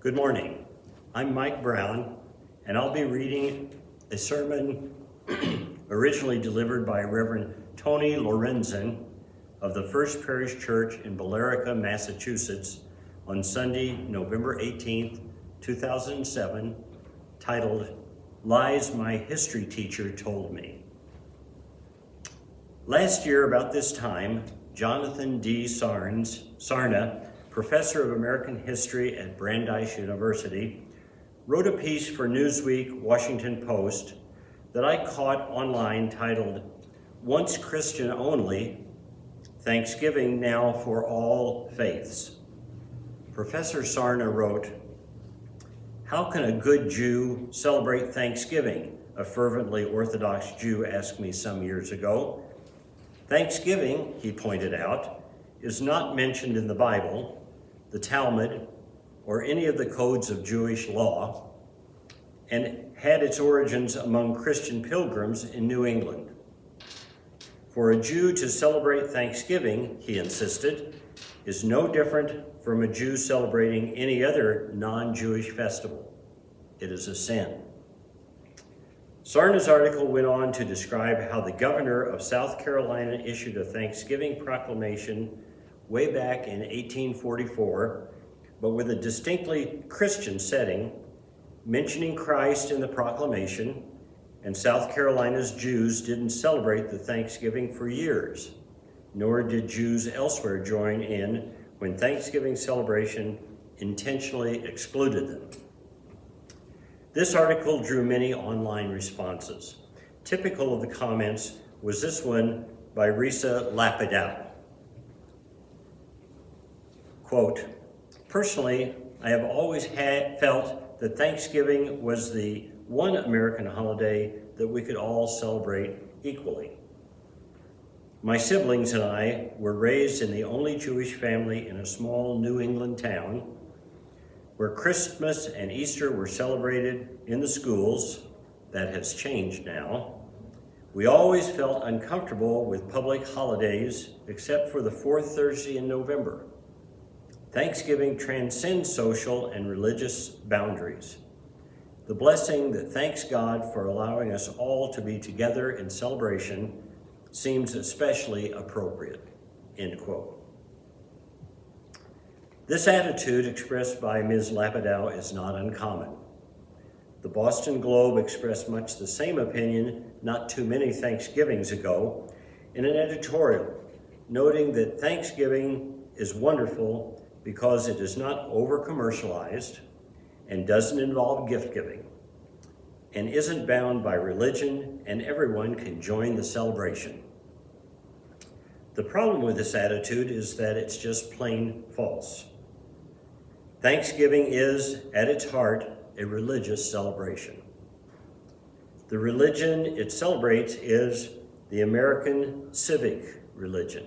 Good morning. I'm Mike Brown, and I'll be reading a sermon originally delivered by Reverend Tony Lorenzen of the First Parish Church in Billerica, Massachusetts, on Sunday, November 18th, 2007, titled, Lies My History Teacher Told Me. Last year, about this time, Jonathan D. Sarna, professor of American history at Brandeis University, wrote a piece for Newsweek Washington Post that I caught online titled, Once Christian Only, Thanksgiving Now for All Faiths. Professor Sarna wrote, "How can a good Jew celebrate Thanksgiving?" a fervently Orthodox Jew asked me some years ago. Thanksgiving, he pointed out, is not mentioned in the Bible, the Talmud, or any of the codes of Jewish law, and had its origins among Christian pilgrims in New England. For a Jew to celebrate Thanksgiving, he insisted, is no different from a Jew celebrating any other non-Jewish festival. It is a sin. Sarna's article went on to describe how the governor of South Carolina issued a Thanksgiving proclamation way back in 1844, but with a distinctly Christian setting, mentioning Christ in the proclamation, and South Carolina's Jews didn't celebrate the Thanksgiving for years, nor did Jews elsewhere join in when Thanksgiving celebration intentionally excluded them. This article drew many online responses. Typical of the comments was this one by Risa Lapidow. Quote, "Personally, I have always felt that Thanksgiving was the one American holiday that we could all celebrate equally. My siblings and I were raised in the only Jewish family in a small New England town where Christmas and Easter were celebrated in the schools. That has changed now. We always felt uncomfortable with public holidays except for the fourth Thursday in November. Thanksgiving transcends social and religious boundaries. The blessing that thanks God for allowing us all to be together in celebration seems especially appropriate," end quote. This attitude expressed by Ms. Lapidow is not uncommon. The Boston Globe expressed much the same opinion not too many Thanksgivings ago in an editorial, noting that Thanksgiving is wonderful because it is not over-commercialized and doesn't involve gift-giving and isn't bound by religion, and everyone can join the celebration. The problem with this attitude is that it's just plain false. Thanksgiving is, at its heart, a religious celebration. The religion it celebrates is the American civic religion.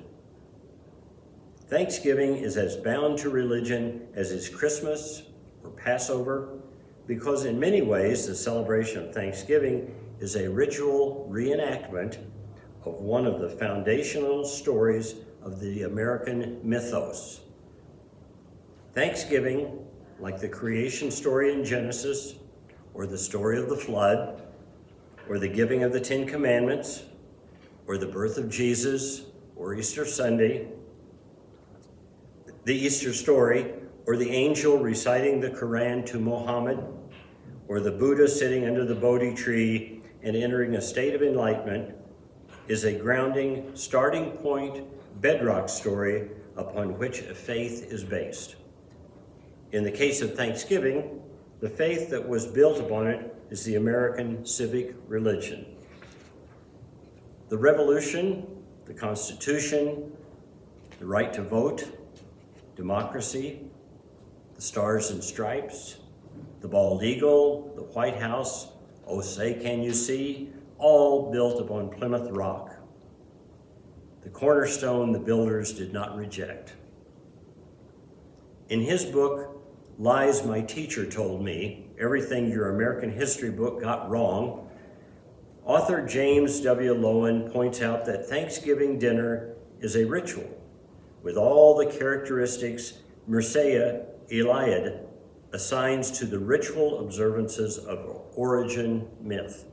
Thanksgiving is as bound to religion as is Christmas or Passover, because in many ways the celebration of Thanksgiving is a ritual reenactment of one of the foundational stories of the American mythos. Thanksgiving, like the creation story in Genesis, or the story of the flood, or the giving of the Ten Commandments, or the birth of Jesus, or Easter Sunday, the Easter story, or the angel reciting the Quran to Muhammad, or the Buddha sitting under the Bodhi tree and entering a state of enlightenment, is a grounding, starting point, bedrock story upon which a faith is based. In the case of Thanksgiving, the faith that was built upon it is the American civic religion. The Revolution, the Constitution, the right to vote, democracy, the Stars and Stripes, the Bald Eagle, the White House, Oh Say Can You See, all built upon Plymouth Rock. The cornerstone the builders did not reject. In his book, Lies My Teacher Told Me, Everything Your American History Book Got Wrong, author James W. Lowen points out that Thanksgiving dinner is a ritual with all the characteristics Mircea Eliade assigns to the ritual observances of origin myth.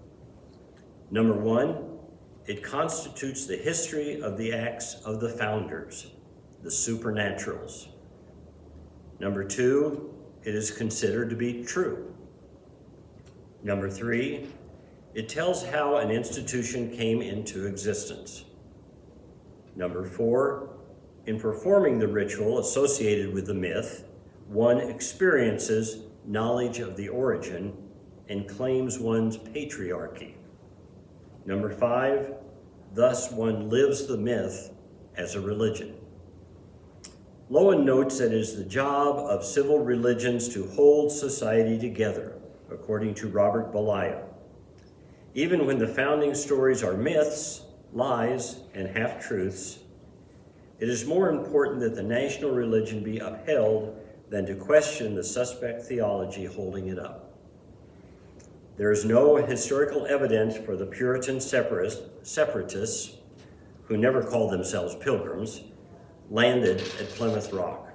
Number one, it constitutes the history of the acts of the founders, the supernaturals. Number two, it is considered to be true. Number three, it tells how an institution came into existence. Number four, in performing the ritual associated with the myth, one experiences knowledge of the origin and claims one's patriarchy. Number five, thus one lives the myth as a religion. Lowen notes that it is the job of civil religions to hold society together, according to Robert Belia. Even when the founding stories are myths, lies, and half-truths, it is more important that the national religion be upheld than to question the suspect theology holding it up. There is no historical evidence for the Puritan separatists, who never called themselves pilgrims, landed at Plymouth Rock.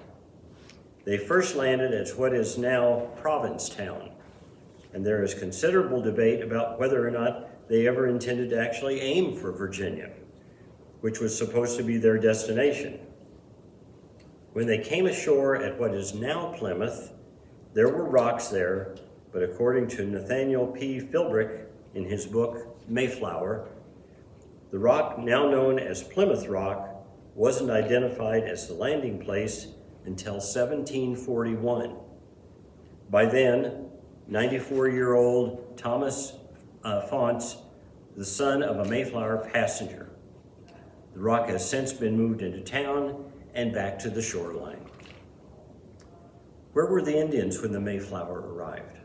They first landed at what is now Provincetown, and there is considerable debate about whether or not they ever intended to actually aim for Virginia, which was supposed to be their destination. When they came ashore at what is now Plymouth, there were rocks there, but according to Nathaniel P. Philbrick in his book Mayflower, the rock now known as Plymouth Rock wasn't identified as the landing place until 1741. By then, 94-year-old Thomas Faunce, the son of a Mayflower passenger. The rock has since been moved into town and back to the shoreline. Where were the Indians when the Mayflower arrived?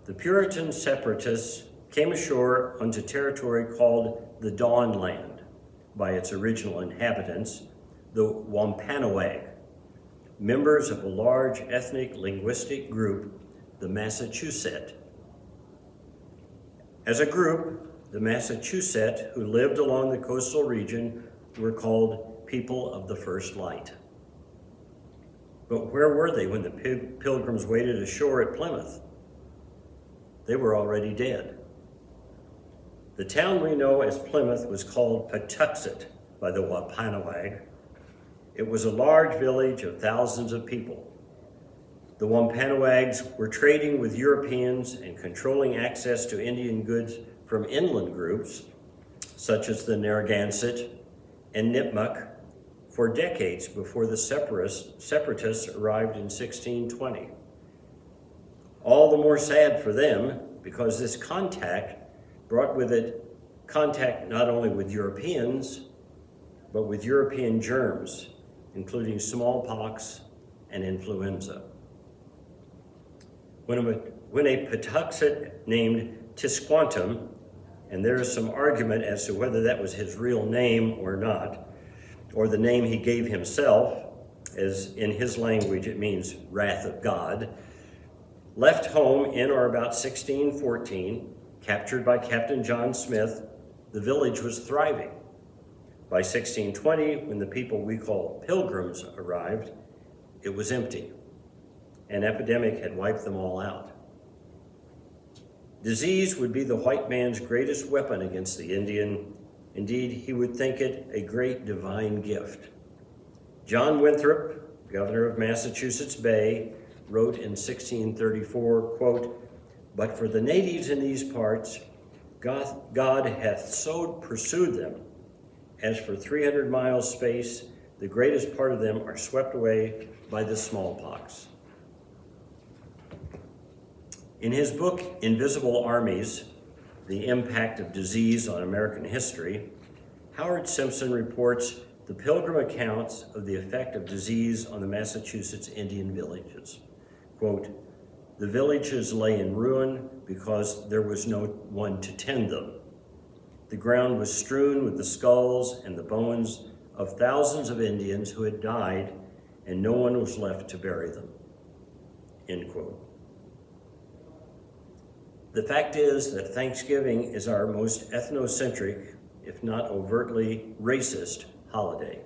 The Puritan separatists came ashore onto territory called the Dawn Land by its original inhabitants, the Wampanoag, members of a large ethnic linguistic group, the Massachusetts. As a group, the Massachusetts who lived along the coastal region were called people of the first light. But where were they when the pilgrims waited ashore at Plymouth? They were already dead. The town we know as Plymouth was called Patuxet by the Wampanoag. It was a large village of thousands of people. The Wampanoags were trading with Europeans and controlling access to Indian goods from inland groups, such as the Narragansett and Nipmuc, for decades before the separatists arrived in 1620. All the more sad for them because this contact brought with it contact not only with Europeans, but with European germs, including smallpox and influenza. When a Patuxet named Tisquantum, and there is some argument as to whether that was his real name or not, or the name he gave himself, as in his language it means wrath of God, left home in or about 1614, captured by Captain John Smith, the village was thriving. By 1620, when the people we call pilgrims arrived, it was empty. An epidemic had wiped them all out. Disease would be the white man's greatest weapon against the Indian. Indeed, he would think it a great divine gift. John Winthrop, governor of Massachusetts Bay, wrote in 1634, quote, "But for the natives in these parts, God hath so pursued them, as for 300 miles space, the greatest part of them are swept away by the smallpox." In his book, Invisible Armies, The Impact of Disease on American History, Howard Simpson reports the pilgrim accounts of the effect of disease on the Massachusetts Indian villages. Quote, "The villages lay in ruin because there was no one to tend them. The ground was strewn with the skulls and the bones of thousands of Indians who had died, and no one was left to bury them." End quote. The fact is that Thanksgiving is our most ethnocentric, if not overtly racist, holiday.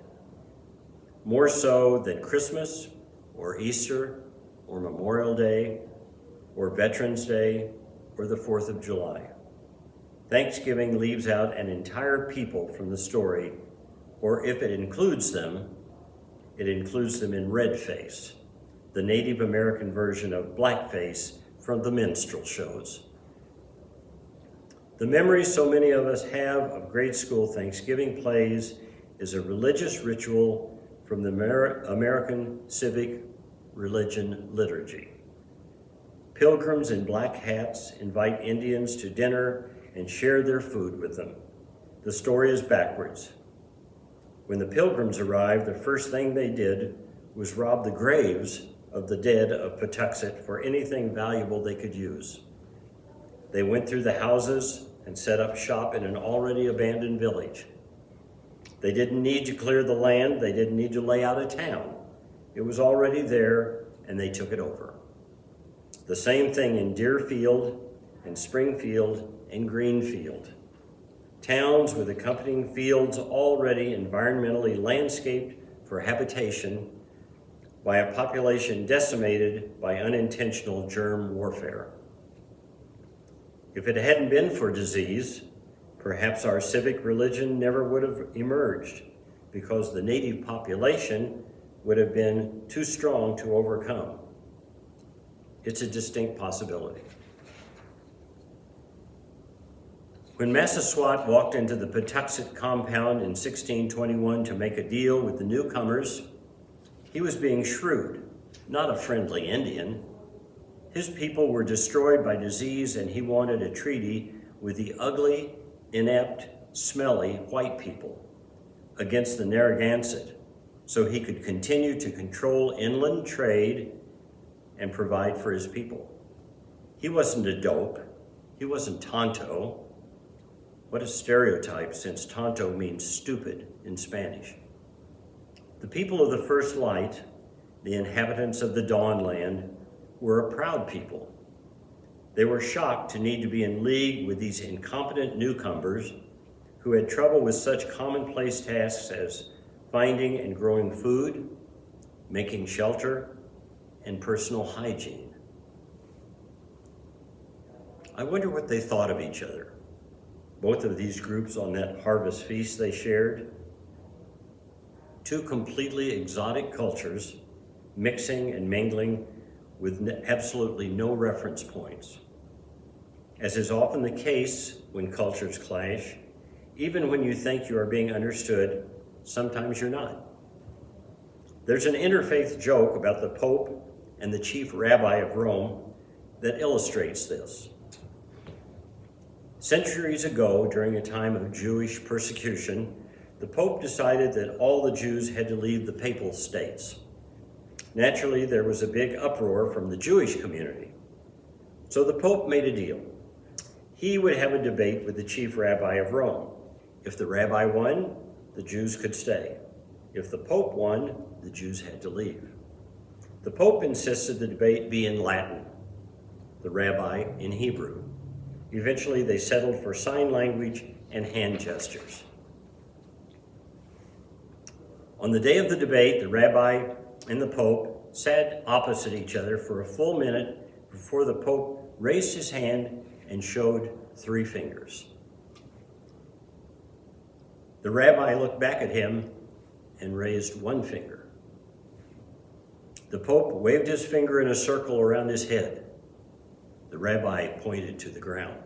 More so than Christmas or Easter or Memorial Day, or Veterans Day, or the 4th of July. Thanksgiving leaves out an entire people from the story, or if it includes them in red face, the Native American version of blackface from the minstrel shows. The memories so many of us have of grade school Thanksgiving plays is a religious ritual from the American civic religion liturgy. Pilgrims in black hats invite Indians to dinner and share their food with them. The story is backwards. When the Pilgrims arrived, the first thing they did was rob the graves of the dead of Patuxet for anything valuable they could use. They went through the houses and set up shop in an already abandoned village. They didn't need to clear the land. They didn't need to lay out a town. It was already there, and they took it over. The same thing in Deerfield and Springfield and Greenfield. Towns with accompanying fields already environmentally landscaped for habitation by a population decimated by unintentional germ warfare. If it hadn't been for disease, perhaps our civic religion never would have emerged, because the native population would have been too strong to overcome. It's a distinct possibility. When Massasoit walked into the Patuxet compound in 1621 to make a deal with the newcomers, he was being shrewd, not a friendly Indian. His people were destroyed by disease, and he wanted a treaty with the ugly, inept, smelly white people against the Narragansett, so he could continue to control inland trade and provide for his people. He wasn't a dope. He wasn't Tonto. What a stereotype, since Tonto means stupid in Spanish. The people of the first light, the inhabitants of the Dawn Land, were a proud people. They were shocked to need to be in league with these incompetent newcomers who had trouble with such commonplace tasks as finding and growing food, making shelter, and personal hygiene. I wonder what they thought of each other, both of these groups on that harvest feast they shared. Two completely exotic cultures mixing and mingling with absolutely no reference points. As is often the case when cultures clash, even when you think you are being understood, sometimes you're not. There's an interfaith joke about the Pope and the chief rabbi of Rome that illustrates this. Centuries ago, during a time of Jewish persecution, the Pope decided that all the Jews had to leave the papal states. Naturally, there was a big uproar from the Jewish community. So the Pope made a deal. He would have a debate with the chief rabbi of Rome. If the rabbi won, the Jews could stay. If the Pope won, the Jews had to leave. The Pope insisted the debate be in Latin, the rabbi in Hebrew. Eventually, they settled for sign language and hand gestures. On the day of the debate, the rabbi and the Pope sat opposite each other for a full minute before the Pope raised his hand and showed 3 fingers. The rabbi looked back at him and raised 1 finger. The Pope waved his finger in a circle around his head. The rabbi pointed to the ground.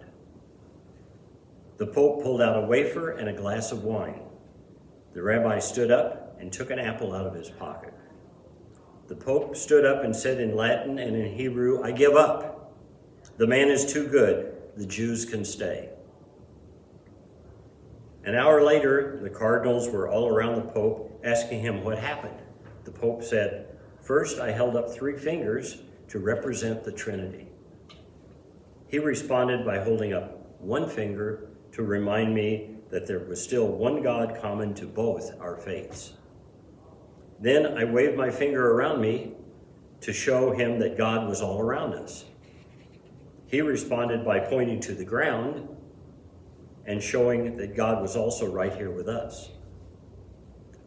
The Pope pulled out a wafer and a glass of wine. The rabbi stood up and took an apple out of his pocket. The Pope stood up and said in Latin and in Hebrew, "I give up. The man is too good. The Jews can stay." An hour later, the cardinals were all around the Pope asking him what happened. The Pope said, "First, I held up 3 fingers to represent the Trinity." He responded by holding up 1 finger to remind me that there was still one God common to both our faiths. Then I waved my finger around me to show him that God was all around us. He responded by pointing to the ground and showing that God was also right here with us.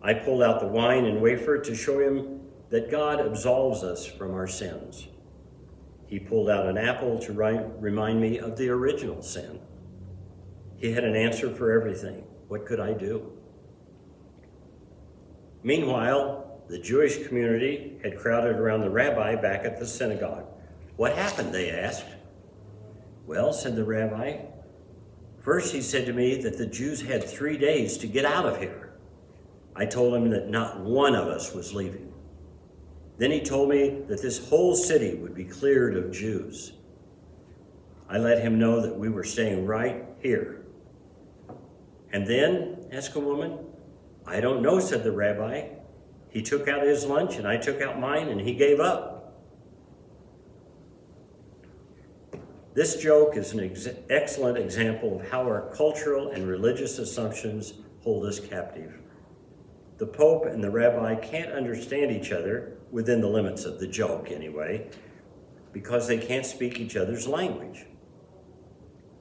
I pulled out the wine and wafer to show him that God absolves us from our sins. He pulled out an apple to remind me of the original sin. He had an answer for everything. What could I do? Meanwhile, the Jewish community had crowded around the rabbi back at the synagogue. What happened, they asked. Well, said the rabbi, first he said to me that the Jews had 3 days to get out of here. I told him that not one of us was leaving. Then he told me that this whole city would be cleared of Jews. I let him know that we were staying right here. And then, asked a woman, I don't know, said the rabbi. He took out his lunch and I took out mine and he gave up. This joke is an excellent example of how our cultural and religious assumptions hold us captive. The Pope and the rabbi can't understand each other, within the limits of the joke anyway, because they can't speak each other's language.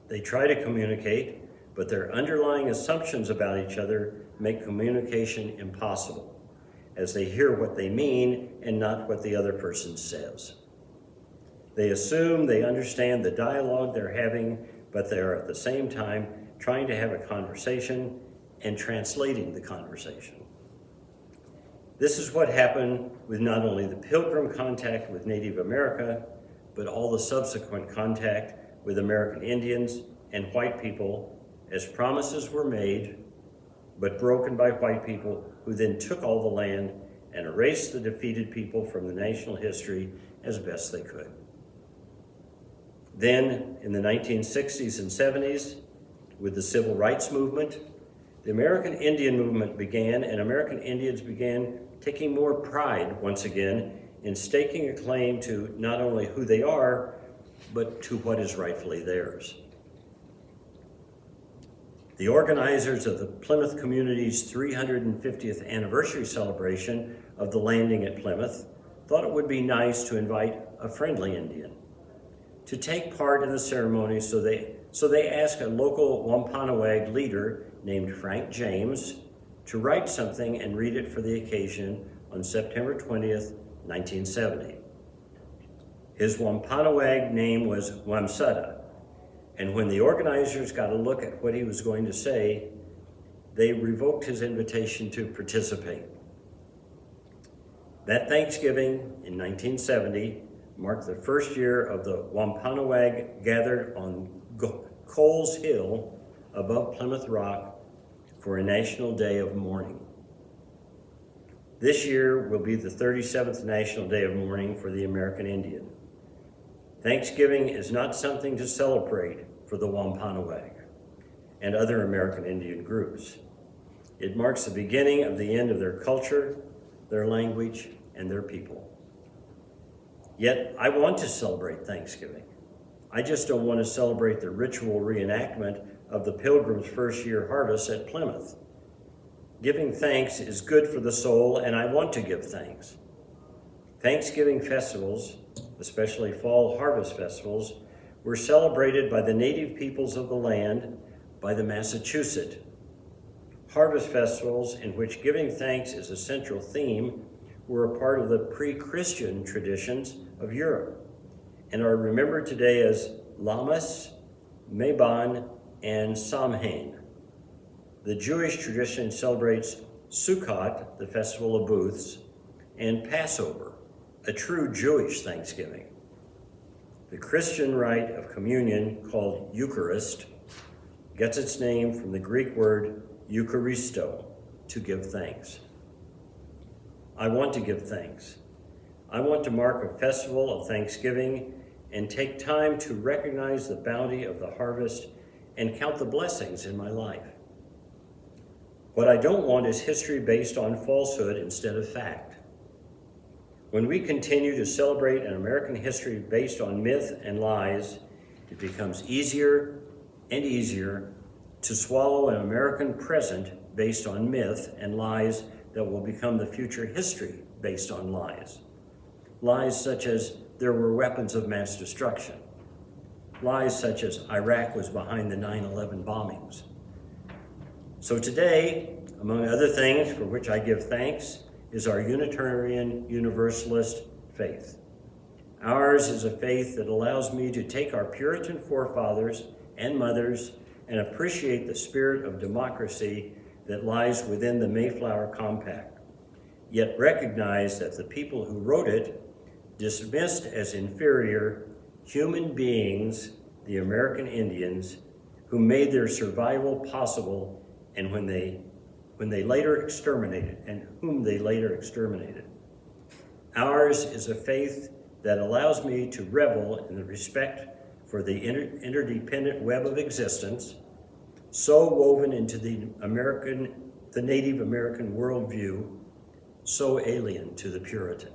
They try to communicate, but their underlying assumptions about each other make communication impossible, as they hear what they mean and not what the other person says. They assume they understand the dialogue they're having, but they are at the same time trying to have a conversation and translating the conversation. This is what happened with not only the Pilgrim contact with Native America, but all the subsequent contact with American Indians and white people, as promises were made, but broken by white people who then took all the land and erased the defeated people from the national history as best they could. Then, in the 1960s and 70s, with the Civil Rights Movement, the American Indian movement began, and American Indians began taking more pride, once again, in staking a claim to not only who they are, but to what is rightfully theirs. The organizers of the Plymouth community's 350th anniversary celebration of the landing at Plymouth thought it would be nice to invite a friendly Indian to take part in the ceremony, so they asked a local Wampanoag leader named Frank James to write something and read it for the occasion on September 20th, 1970. His Wampanoag name was Wamsutta, and when the organizers got a look at what he was going to say, they revoked his invitation to participate. That Thanksgiving in 1970 marked the first year of the Wampanoag gathered on Coles Hill above Plymouth Rock for a National Day of Mourning. This year will be the 37th National Day of Mourning for the American Indian. Thanksgiving is not something to celebrate for the Wampanoag and other American Indian groups. It marks the beginning of the end of their culture, their language, and their people. Yet, I want to celebrate Thanksgiving. I just don't want to celebrate the ritual reenactment of the Pilgrim's first year harvest at Plymouth. Giving thanks is good for the soul, and I want to give thanks. Thanksgiving festivals, especially fall harvest festivals, were celebrated by the native peoples of the land, by the Massachusetts. Harvest festivals, in which giving thanks is a central theme, were a part of the pre-Christian traditions of Europe and are remembered today as Lammas, Mabon, and Samhain. The Jewish tradition celebrates Sukkot, the Festival of Booths, and Passover, a true Jewish Thanksgiving. The Christian rite of communion, called Eucharist, gets its name from the Greek word Eucharisto, to give thanks. I want to give thanks. I want to mark a festival of Thanksgiving and take time to recognize the bounty of the harvest and count the blessings in my life. What I don't want is history based on falsehood instead of fact. When we continue to celebrate an American history based on myth and lies, it becomes easier and easier to swallow an American present based on myth and lies that will become the future history based on lies. Lies such as there were weapons of mass destruction. Lies such as Iraq was behind the 9/11 bombings. So today, among other things for which I give thanks, is our Unitarian Universalist faith. Ours is a faith that allows me to take our Puritan forefathers and mothers and appreciate the spirit of democracy that lies within the Mayflower Compact, yet recognize that the people who wrote it dismissed as inferior human beings the American Indians who made their survival possible and whom they later exterminated. Ours is a faith that allows me to revel in the respect for the interdependent web of existence, so woven into the Native American worldview, so alien to the Puritan.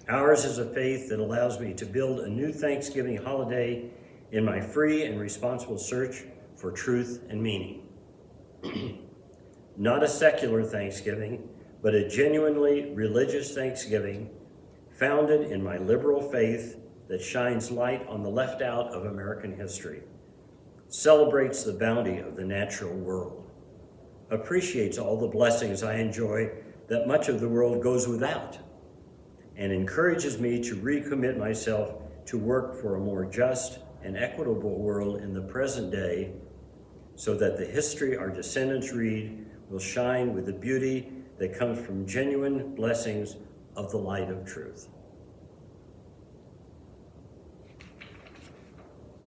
Ours is a faith that allows me to build a new Thanksgiving holiday in my free and responsible search for truth and meaning. Not a secular Thanksgiving, but a genuinely religious Thanksgiving founded in my liberal faith that shines light on the left out of American history, celebrates the bounty of the natural world, appreciates all the blessings I enjoy that much of the world goes without, and encourages me to recommit myself to work for a more just and equitable world in the present day so that the history our descendants read will shine with the beauty that comes from genuine blessings of the light of truth.